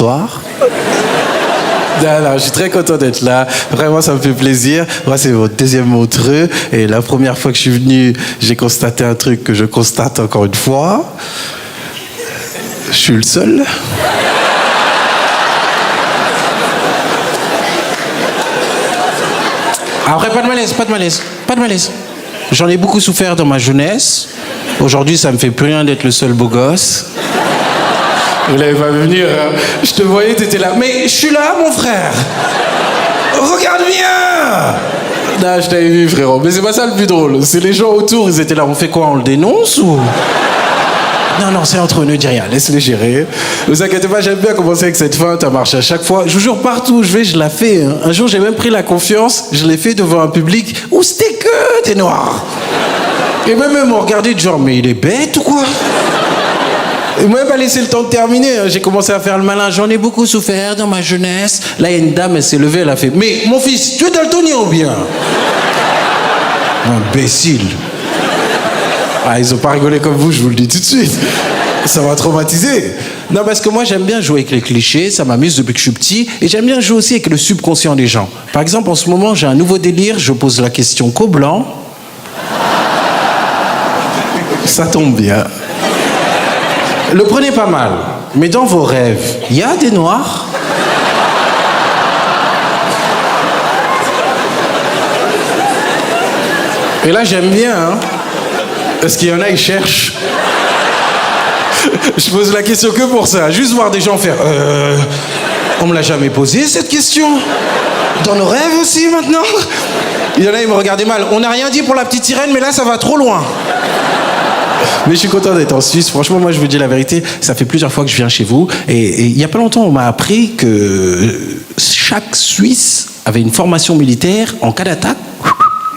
Bonsoir. Non, je suis très content d'être là. Vraiment, ça me fait plaisir. Moi, c'est mon deuxième Montreux. Et la première fois que je suis venu, j'ai constaté un truc que je constate encore une fois. Je suis le seul. Après, pas de malaise. J'en ai beaucoup souffert dans ma jeunesse. Aujourd'hui, ça me fait plus rien d'être le seul beau gosse. Vous l'avez pas vu venir, hein? Je te voyais, t'étais là. Mais je suis là, mon frère. Regarde bien. Non, je t'avais vu, frérot. Mais c'est pas ça le plus drôle. C'est les gens autour, ils étaient là. On fait quoi? On le dénonce ou... Non, c'est entre eux, ne dis rien. Laisse-les gérer. Ne vous inquiétez pas, j'aime bien commencer avec cette feinte. Ça marche à chaque fois. Je vous jure, partout où je vais, je la fais. Hein. Un jour, j'ai même pris la confiance. Je l'ai fait devant un public où c'était que des noirs. Et même eux m'ont regardé du genre, mais il est bête ou quoi? Ils m'ont même pas laissé le temps de terminer. J'ai commencé à faire le malin. J'en ai beaucoup souffert dans ma jeunesse. Là, il y a une dame, elle s'est levée, elle a fait « Mais mon fils, tu es daltonien ou bien ?» Imbécile. Ah, ils ont pas rigolé comme vous, je vous le dis tout de suite. Ça m'a traumatisé. Non, parce que moi, j'aime bien jouer avec les clichés. Ça m'amuse depuis que je suis petit. Et j'aime bien jouer aussi avec le subconscient des gens. Par exemple, en ce moment, j'ai un nouveau délire. Je pose la question qu'aux blancs. Ça tombe bien. Le prenez pas mal, mais dans vos rêves, il y a des noirs? Et là, j'aime bien, hein, parce qu'il y en a, ils cherchent. Je pose la question que pour ça, juste voir des gens faire on me l'a jamais posé cette question. Dans nos rêves aussi, maintenant? Il y en a, ils me regardaient mal. On n'a rien dit pour la petite sirène, mais là, ça va trop loin. Mais je suis content d'être en Suisse. Franchement, moi, je vous dis la vérité, ça fait plusieurs fois que je viens chez vous. Et il n'y a pas longtemps, on m'a appris que chaque Suisse avait une formation militaire. En cas d'attaque,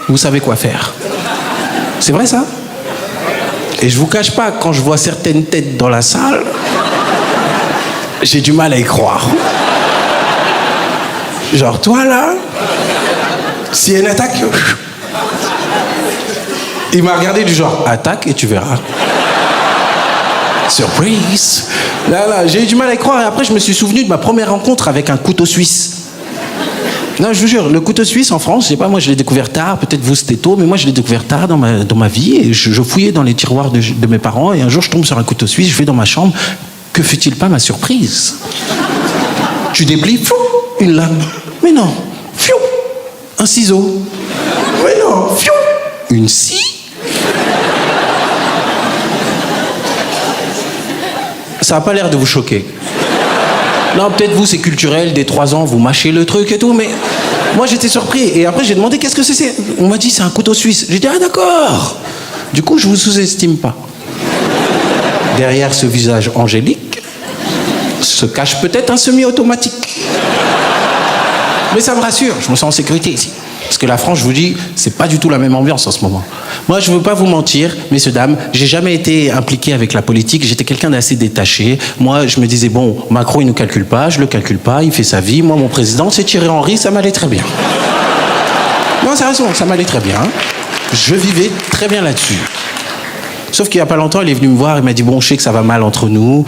vous savez quoi faire. C'est vrai, ça? Et je vous cache pas, quand je vois certaines têtes dans la salle, j'ai du mal à y croire. Genre, toi, là, s'il y a une attaque... Il m'a regardé du genre, attaque et tu verras. Surprise. Là, j'ai eu du mal à y croire et après je me suis souvenu de ma première rencontre avec un couteau suisse. Non, je vous jure, le couteau suisse en France, je sais pas, moi je l'ai découvert tard, peut-être vous c'était tôt, mais moi je l'ai découvert tard dans ma vie et je fouillais dans les tiroirs de mes parents et un jour je tombe sur un couteau suisse, je vais dans ma chambre, que fait-il pas ma surprise? Tu déplies, fou, une lame. Mais non, fiou, un ciseau. Mais non, fiou, une scie. Ça n'a pas l'air de vous choquer. Non, peut-être vous, c'est culturel, dès 3 ans, vous mâchez le truc et tout, mais moi, j'étais surpris. Et après, j'ai demandé, qu'est-ce que c'est? On m'a dit, c'est un couteau suisse. J'ai dit, ah d'accord. Du coup, je vous sous-estime pas. Derrière ce visage angélique se cache peut-être un semi-automatique. Mais ça me rassure, je me sens en sécurité ici. Parce que la France, je vous dis, c'est pas du tout la même ambiance en ce moment. Moi, je veux pas vous mentir, messieurs, dames, j'ai jamais été impliqué avec la politique, j'étais quelqu'un d'assez détaché. Moi, je me disais, bon, Macron, il nous calcule pas, je le calcule pas, il fait sa vie. Moi, mon président, c'est Thierry Henry, ça m'allait très bien. Non, c'est raison, ça m'allait très bien. Je vivais très bien là-dessus. Sauf qu'il n'y a pas longtemps, il est venu me voir, il m'a dit, bon, je sais que ça va mal entre nous,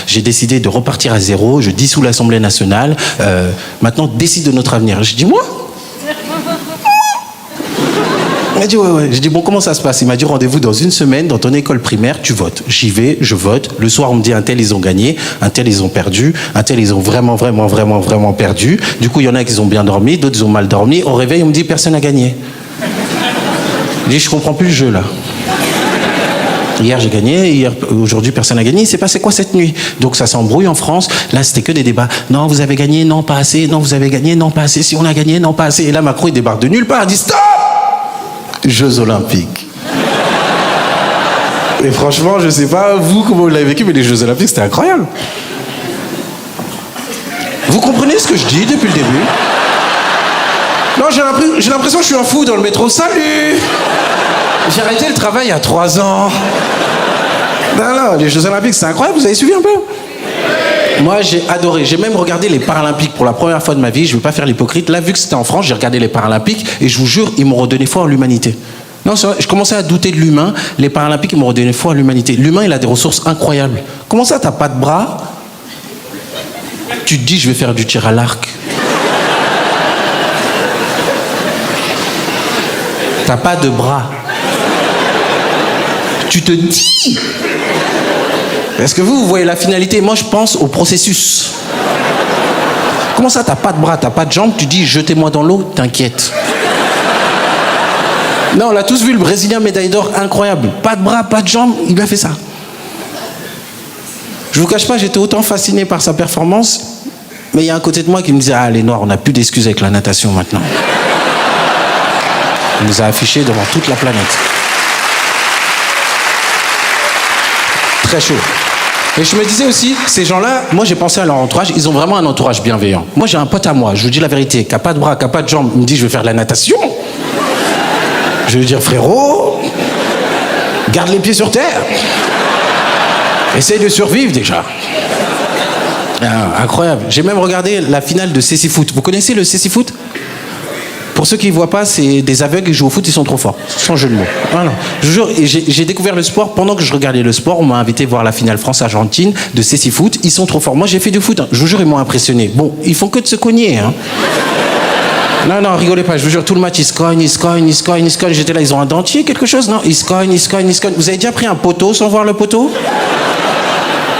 j'ai décidé de repartir à zéro, je dissous l'Assemblée nationale, maintenant, décide de notre avenir. J'ai dit, moi? Il m'a dit, ouais. J'ai dit, bon, comment ça se passe? Il m'a dit, rendez-vous dans 1 semaine, dans ton école primaire, tu votes. J'y vais, je vote. Le soir, on me dit, un tel, ils ont gagné, un tel, ils ont perdu, un tel, ils ont vraiment perdu. Du coup, il y en a qui ont bien dormi, d'autres, ils ont mal dormi. Au réveil, on me dit, personne n'a gagné. Je dis, je comprends plus le jeu, là. Hier, j'ai gagné, aujourd'hui, personne n'a gagné. Il s'est passé quoi cette nuit? Donc, ça s'embrouille en France. Là, c'était que des débats. Non, vous avez gagné, non, pas assez. Non, vous avez gagné, non, pas assez. Si on a gagné, non, pas assez. Et là, Macron, il débarque de nulle part. Il dit, stop! Jeux Olympiques. Et franchement, je sais pas, vous, comment vous l'avez vécu, mais les Jeux Olympiques, c'était incroyable. Vous comprenez ce que je dis depuis le début? Non, j'ai l'impression que je suis un fou dans le métro. Salut! J'ai arrêté le travail il y a 3 ans. Non, les Jeux Olympiques, c'est incroyable, vous avez suivi un peu? Moi, j'ai adoré. J'ai même regardé les Paralympiques pour la première fois de ma vie. Je ne veux pas faire l'hypocrite. Là, vu que c'était en France, j'ai regardé les Paralympiques et je vous jure, ils m'ont redonné foi en l'humanité. Non, c'est vrai, je commençais à douter de l'humain. Les Paralympiques, ils m'ont redonné foi en l'humanité. L'humain, il a des ressources incroyables. Comment ça, t'as pas de bras? Tu te dis, je vais faire du tir à l'arc. T'as pas de bras. Tu te dis. Est-ce que vous voyez la finalité? Moi, je pense au processus. Comment ça, t'as pas de bras, t'as pas de jambes? Tu dis, jetez-moi dans l'eau, t'inquiète. Non, on l'a tous vu, le Brésilien médaille d'or, incroyable. Pas de bras, pas de jambes, il a fait ça. Je vous cache pas, j'étais autant fasciné par sa performance, mais il y a un côté de moi qui me disait, ah, les Noirs, on n'a plus d'excuses avec la natation maintenant. Il nous a affichés devant toute la planète. Très chaud. Et je me disais aussi, ces gens-là, moi j'ai pensé à leur entourage, ils ont vraiment un entourage bienveillant. Moi j'ai un pote à moi, je vous dis la vérité, qui n'a pas de bras, qui n'a pas de jambes, il me dit je vais faire de la natation. Je vais lui dire frérot, garde les pieds sur terre. Essaye de survivre déjà. Ah, incroyable. J'ai même regardé la finale de Cécifoot. Vous connaissez le Cécifoot? Pour ceux qui ne voient pas, c'est des aveugles qui jouent au foot, ils sont trop forts. Sans jeu de mots. Voilà. Je vous jure, j'ai découvert le sport pendant que je regardais le sport. On m'a invité voir la finale France-Argentine de Cécifoot. Ils sont trop forts. Moi, j'ai fait du foot. Hein. Je vous jure, ils m'ont impressionné. Bon, ils font que de se cogner. Hein. Non, rigolez pas. Je vous jure, tout le match, ils se cognent. J'étais là, ils ont un dentier, quelque chose? Non, ils se cognent. Vous avez déjà pris un poteau sans voir le poteau?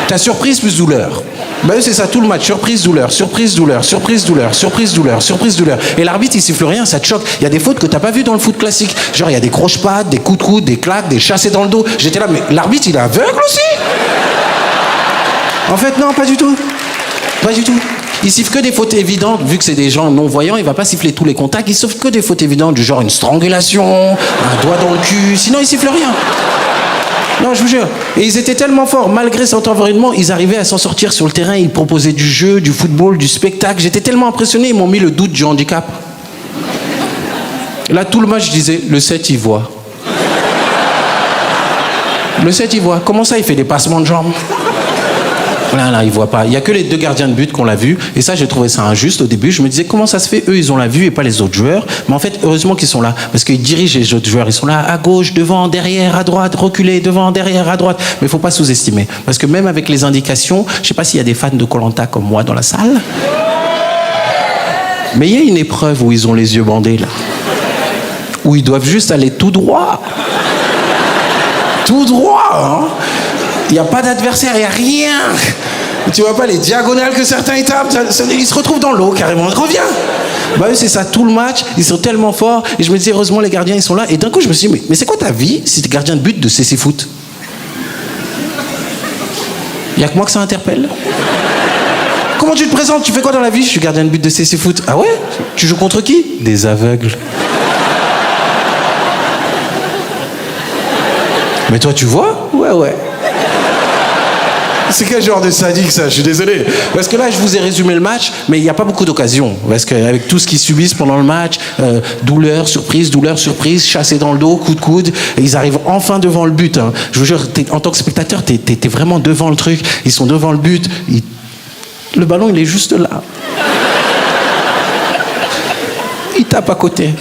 T'as surprise plus douleur. Ben c'est ça, tout le match, surprise, douleur. Et l'arbitre, il siffle rien, ça te choque. Il y a des fautes que t'as pas vues dans le foot classique. Genre, il y a des croche-pattes, des coups de coude, des claques, des chassés dans le dos. J'étais là, mais l'arbitre, il est aveugle aussi? En fait, non, pas du tout. Il siffle que des fautes évidentes, vu que c'est des gens non-voyants, il va pas siffler tous les contacts, il siffle que des fautes évidentes, du genre une strangulation, un doigt dans le cul, sinon il siffle rien. Non, je vous jure. Et ils étaient tellement forts, malgré cet environnement, ils arrivaient à s'en sortir sur le terrain, ils proposaient du jeu, du football, du spectacle. J'étais tellement impressionné, ils m'ont mis le doute du handicap. Là, tout le match, je disais, le 7, il voit. Le 7, il voit. Comment ça, il fait des passements de jambes? Là, il voit pas. Il y a que les 2 gardiens de but qu'on l'a vu. Et ça, j'ai trouvé ça injuste au début. Je me disais, comment ça se fait? Eux, ils ont la vue et pas les autres joueurs. Mais en fait, heureusement qu'ils sont là. Parce qu'ils dirigent les autres joueurs. Ils sont là, à gauche, devant, derrière, à droite, reculer, devant, derrière, à droite. Mais il faut pas sous-estimer. Parce que même avec les indications, je sais pas s'il y a des fans de Koh-Lanta comme moi dans la salle. Mais il y a une épreuve où ils ont les yeux bandés, là. Où ils doivent juste aller tout droit. Tout droit, hein. Il n'y a pas d'adversaire, il n'y a rien. Tu vois pas les diagonales que certains tapent, ils se retrouvent dans l'eau carrément. Reviens. Bah eux, c'est ça, tout le match, ils sont tellement forts. Et je me disais, heureusement, les gardiens, ils sont là. Et d'un coup, je me suis dit, mais c'est quoi ta vie si t'es gardien de but de Cécifoot? Il n'y a que moi que ça interpelle. Comment tu te présentes? Tu fais quoi dans la vie? Je suis gardien de but de Cécifoot. Ah ouais? Tu joues contre qui? Des aveugles. Mais toi, tu vois? Ouais. C'est quel genre de sadique ça? Je suis désolé. Parce que là, je vous ai résumé le match, mais il n'y a pas beaucoup d'occasions. Parce qu'avec tout ce qu'ils subissent pendant le match, douleur, surprise, chassé dans le dos, coup de coude, et ils arrivent enfin devant le but. Hein. Je vous jure, en tant que spectateur, t'es vraiment devant le truc. Ils sont devant le but. Le ballon, il est juste là. Il tape à côté.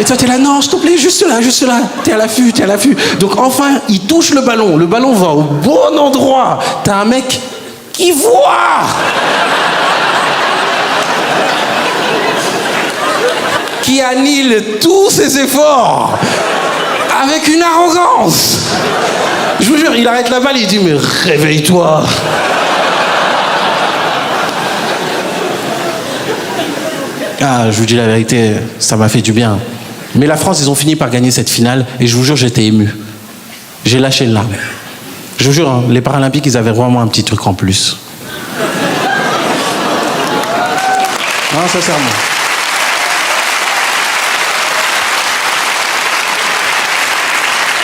Et toi, t'es là, non, s'il te plaît, juste là. T'es à l'affût. Donc enfin, il touche le ballon va au bon endroit. T'as un mec qui voit. Qui annule tous ses efforts. Avec une arrogance. Je vous jure, il arrête la balle, il dit, mais réveille-toi. Ah, je vous dis la vérité, ça m'a fait du bien. Mais la France, ils ont fini par gagner cette finale et je vous jure, j'étais ému. J'ai lâché une larme. Je vous jure, hein, les Paralympiques, ils avaient vraiment un petit truc en plus. Non, sincèrement.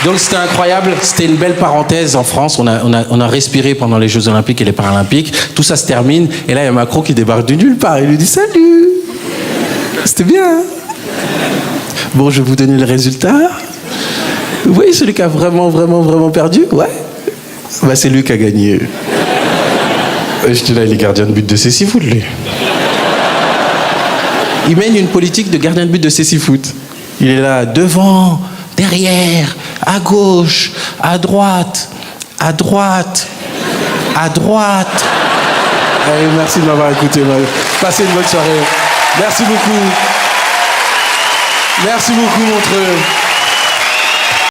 Donc c'était incroyable, c'était une belle parenthèse en France, on a respiré pendant les Jeux Olympiques et les Paralympiques, tout ça se termine, et là il y a Macron qui débarque de nulle part, il lui dit « Salut !» C'était bien, hein? Bon, je vais vous donner le résultat. Oui, celui qui a vraiment perdu, ouais. Bah, c'est lui qui a gagné. J'étais là, il est gardien de but de Cécifoot, lui. Il mène une politique de gardien de but de Cécifoot. Il est là, devant, derrière, à gauche, à droite, Allez, merci de m'avoir écouté. Passez une bonne soirée. Merci beaucoup. Merci beaucoup, Montreux.